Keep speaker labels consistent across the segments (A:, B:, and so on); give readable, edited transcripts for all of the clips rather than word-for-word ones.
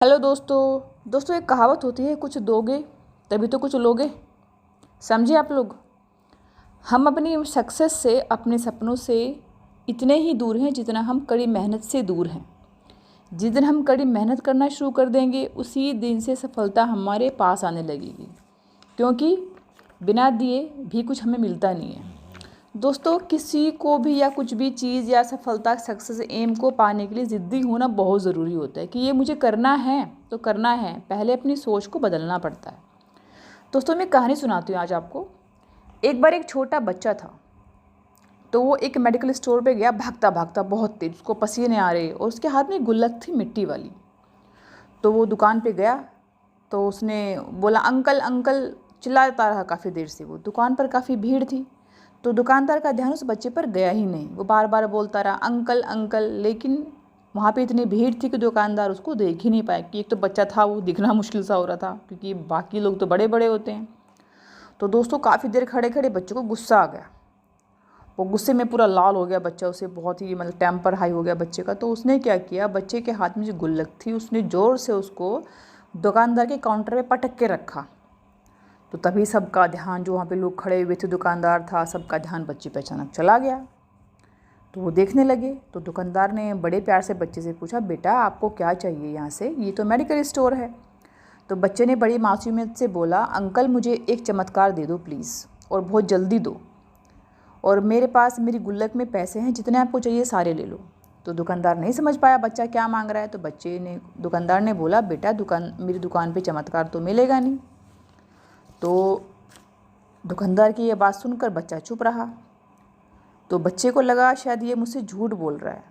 A: Hello दोस्तों एक कहावत होती है, कुछ दोगे तभी तो कुछ लोगे। समझे आप लोग। हम अपनी सक्सेस से, अपने सपनों से इतने ही दूर हैं जितना हम कड़ी मेहनत से दूर हैं। जिस दिन हम कड़ी मेहनत करना शुरू कर देंगे उसी दिन से सफलता हमारे पास आने लगेगी, क्योंकि बिना दिए भी कुछ हमें मिलता नहीं है। दोस्तों, किसी को भी या कुछ भी चीज़ या सफलता, सक्सेस, एम को पाने के लिए ज़िद्दी होना बहुत ज़रूरी होता है कि ये मुझे करना है तो करना है। पहले अपनी सोच को बदलना पड़ता है। दोस्तों, मैं कहानी सुनाती हूँ आज आपको। एक बार एक छोटा बच्चा था, तो वो एक मेडिकल स्टोर पे गया, भागता भागता बहुत तेज, उसको पसीने आ रहे और उसके हाथ में गुल्लक थी मिट्टी वाली। तो वो दुकान पे गया, तो उसने बोला अंकल अंकल, चिल्लाता रहा काफ़ी देर से। वो दुकान पर काफ़ी भीड़ थी, तो दुकानदार का ध्यान उस बच्चे पर गया ही नहीं। वो बार बार बोलता रहा अंकल अंकल, लेकिन वहाँ पे इतनी भीड़ थी कि दुकानदार उसको देख ही नहीं पाया कि एक तो बच्चा था, वो दिखना मुश्किल सा हो रहा था क्योंकि बाकी लोग तो बड़े बड़े होते हैं। तो दोस्तों, काफ़ी देर खड़े खड़े बच्चे को गुस्सा आ गया। वो गुस्से में पूरा लाल हो गया बच्चा, उसे बहुत ही टेम्पर हाई हो गया बच्चे का। तो उसने क्या किया, बच्चे के हाथ में जो गुल्लक थी उसने ज़ोर से उसको दुकानदार के काउंटर पे पटक के रखा। तो तभी सबका ध्यान, जो वहाँ पे लोग खड़े हुए थे, दुकानदार था, सबका ध्यान बच्चे पे अचानक चला गया। तो वो देखने लगे। तो दुकानदार ने बड़े प्यार से बच्चे से पूछा, बेटा आपको क्या चाहिए यहाँ से, ये तो मेडिकल स्टोर है। तो बच्चे ने बड़ी मासूमियत से बोला, अंकल मुझे एक चमत्कार दे दो प्लीज़, और बहुत जल्दी दो, और मेरे पास मेरी गुल्लक में पैसे हैं, जितने आपको चाहिए सारे ले लो। तो दुकानदार नहीं समझ पाया बच्चा क्या मांग रहा है। तो दुकानदार ने बोला, बेटा मेरी दुकान पे चमत्कार तो मिलेगा नहीं। तो दुकानदार की यह बात सुनकर बच्चा चुप रहा। तो बच्चे को लगा शायद ये मुझसे झूठ बोल रहा है।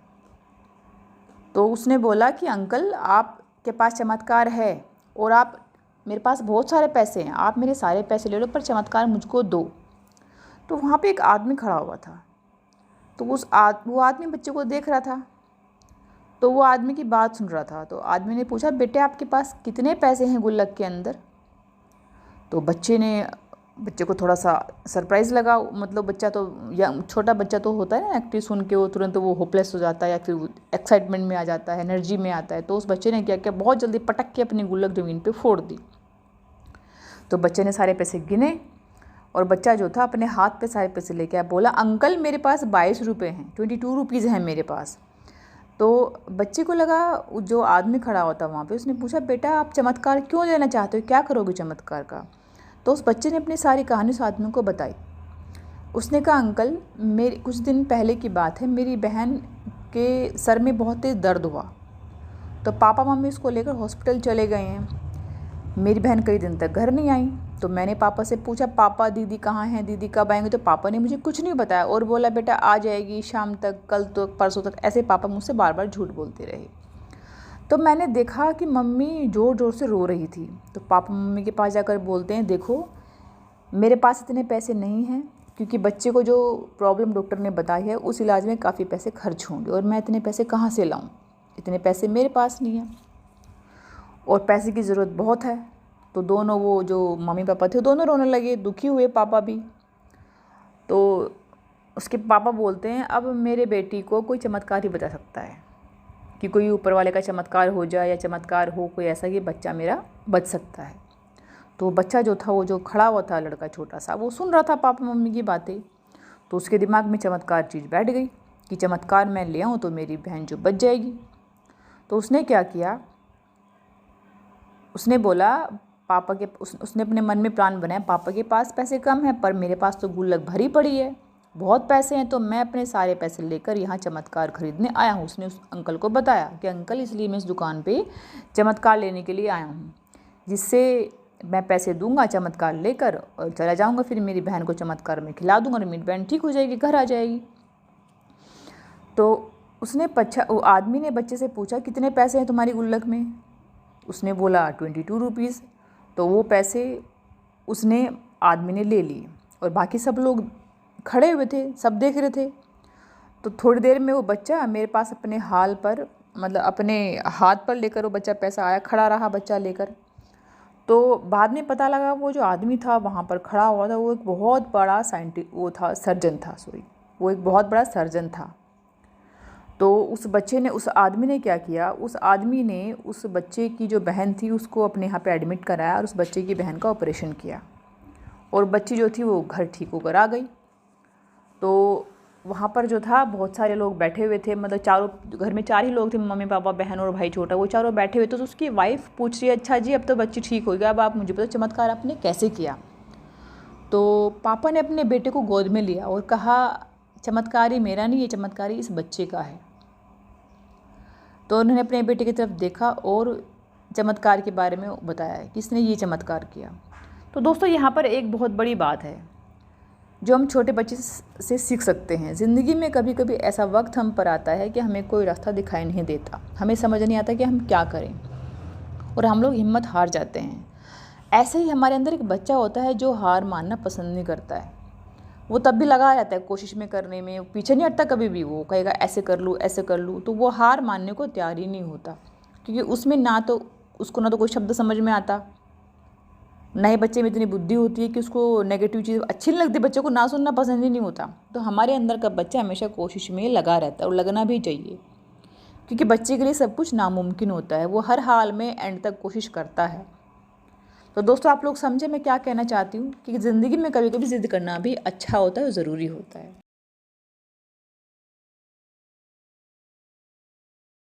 A: तो उसने बोला कि अंकल आपके पास चमत्कार है और मेरे पास बहुत सारे पैसे हैं, आप मेरे सारे पैसे ले लो पर चमत्कार मुझको दो। तो वहाँ पे एक आदमी खड़ा हुआ था। तो वो आदमी बच्चे को देख रहा था, तो वो आदमी की बात सुन रहा था। तो आदमी ने पूछा, बेटे आपके पास कितने पैसे हैं गुल्लक के अंदर। तो बच्चे को थोड़ा सा सरप्राइज़ लगा। मतलब बच्चा तो, या छोटा बच्चा तो होता है ना, एक्टिव सुन के वो तुरंत वो होपलेस हो जाता है या फिर एक्साइटमेंट में आ जाता है, एनर्जी में आता है। तो उस बच्चे ने क्या किया, बहुत जल्दी पटक के अपनी गुल्लक ज़मीन पे फोड़ दी। तो बच्चे ने सारे पैसे गिने, और बच्चा जो था अपने हाथ पे सारे पैसे लेके आया, बोला अंकल मेरे पास 22 रुपये हैं, 22 रुपीज़ हैं मेरे पास। तो बच्चे को लगा, जो आदमी खड़ा हुआ था वहाँ पे, उसने पूछा, बेटा आप चमत्कार क्यों लेना चाहते हो, क्या करोगे चमत्कार का। तो उस बच्चे ने अपनी सारी कहानी उस आदमी को बताई। उसने कहा, अंकल मेरे कुछ दिन पहले की बात है, मेरी बहन के सर में बहुत तेज़ दर्द हुआ, तो पापा मम्मी उसको लेकर हॉस्पिटल चले गए हैं। मेरी बहन कई दिन तक घर नहीं आई। तो मैंने पापा से पूछा, पापा दीदी कहाँ हैं, दीदी कब आएंगे। तो पापा ने मुझे कुछ नहीं बताया और बोला, बेटा आ जाएगी शाम तक, कल तक, परसों तक। ऐसे पापा मुझसे बार बार झूठ बोलते रहे। तो मैंने देखा कि मम्मी ज़ोर ज़ोर से रो रही थी। तो पापा मम्मी के पास जाकर बोलते हैं, देखो मेरे पास इतने पैसे नहीं हैं, क्योंकि बच्चे को जो प्रॉब्लम डॉक्टर ने बताई है उस इलाज में काफ़ी पैसे खर्च होंगे, और मैं इतने पैसे कहाँ से लाऊं, इतने पैसे मेरे पास नहीं हैं, और पैसे की ज़रूरत बहुत है। तो दोनों, वो जो मम्मी पापा थे, दोनों रोने लगे, दुखी हुए पापा भी। तो उसके पापा बोलते हैं, अब मेरे बेटी को कोई चमत्कार ही बता सकता है, कि कोई ऊपर वाले का चमत्कार हो जाए, या चमत्कार हो कोई ऐसा कि बच्चा मेरा बच सकता है। तो बच्चा जो था, वो जो खड़ा हुआ था लड़का छोटा सा, वो सुन रहा था पापा मम्मी की बातें। तो उसके दिमाग में चमत्कार चीज़ बैठ गई कि चमत्कार मैं ले आऊँ तो मेरी बहन जो बच जाएगी। तो उसने क्या किया, उसने बोला उसने अपने मन में प्लान बनाया, पापा के पास पैसे कम हैं पर मेरे पास तो गुल्लक भरी पड़ी है, बहुत पैसे हैं, तो मैं अपने सारे पैसे लेकर यहाँ चमत्कार खरीदने आया हूँ। उसने उस अंकल को बताया कि अंकल इसलिए मैं इस दुकान पे चमत्कार लेने के लिए आया हूँ, जिससे मैं पैसे दूंगा चमत्कार लेकर और चला जाऊँगा, फिर मेरी बहन को चमत्कार में खिला दूँगा और मेरी बहन ठीक हो जाएगी, घर आ जाएगी। तो वो आदमी ने बच्चे से पूछा, कितने पैसे हैं तुम्हारी गुल्लक में। उसने बोला 22 रुपीज़। तो वो पैसे आदमी ने ले लिए, और बाकी सब लोग खड़े हुए थे, सब देख रहे थे। तो थोड़ी देर में वो बच्चा मेरे पास अपने अपने हाथ पर लेकर वो बच्चा पैसा आया, खड़ा रहा बच्चा लेकर। तो बाद में पता लगा, वो जो आदमी था वहाँ पर खड़ा हुआ था, वो एक बहुत बड़ा सर्जन था। तो उस बच्चे ने, उस आदमी ने क्या किया, उस आदमी ने उस बच्चे की जो बहन थी उसको अपने यहाँ पे एडमिट कराया और उस बच्चे की बहन का ऑपरेशन किया और बच्ची जो थी वो घर ठीक होकर आ गई। तो वहाँ पर जो था बहुत सारे लोग बैठे हुए थे, मतलब चारों, घर में 4 ही लोग थे, मम्मी पापा बहन और भाई छोटा, वो चारों बैठे हुए थे। तो उसकी वाइफ पूछ रही है, अच्छा जी अब तो बच्ची ठीक हो गया, अब आप मुझे बताओ चमत्कार आपने कैसे किया। तो पापा ने अपने बेटे को गोद में लिया और कहा, चमत्कार ही मेरा नहीं, ये चमत्कार इस बच्चे का है। तो उन्होंने अपने बेटे की तरफ देखा और चमत्कार के बारे में बताया कि इसने ये चमत्कार किया। तो दोस्तों यहाँ पर एक बहुत बड़ी बात है जो हम छोटे बच्चे से सीख सकते हैं। ज़िंदगी में कभी कभी ऐसा वक्त हम पर आता है कि हमें कोई रास्ता दिखाई नहीं देता, हमें समझ नहीं आता कि हम क्या करें और हम लोग हिम्मत हार जाते हैं। ऐसे ही हमारे अंदर एक बच्चा होता है जो हार मानना पसंद नहीं करता है। वो तब भी लगा रहता है कोशिश में करने में, पीछे नहीं हटता कभी भी। वो कहेगा ऐसे कर लूँ ऐसे कर लूँ, तो वो हार मानने को तैयार ही नहीं होता, क्योंकि उसमें ना तो कोई शब्द समझ में आता, नए बच्चे में इतनी बुद्धि होती है कि उसको नेगेटिव चीज़ अच्छी नहीं लगती, बच्चे को ना सुनना पसंद ही नहीं होता। तो हमारे अंदर का बच्चा हमेशा कोशिश में लगा रहता है और लगना भी चाहिए, क्योंकि बच्चे के लिए सब कुछ नामुमकिन होता है। वो हर हाल में एंड तक कोशिश करता है। तो दोस्तों आप लोग समझे मैं क्या कहना चाहती हूँ, कि ज़िंदगी में कभी कभी ज़िद करना भी अच्छा होता है और ज़रूरी होता है।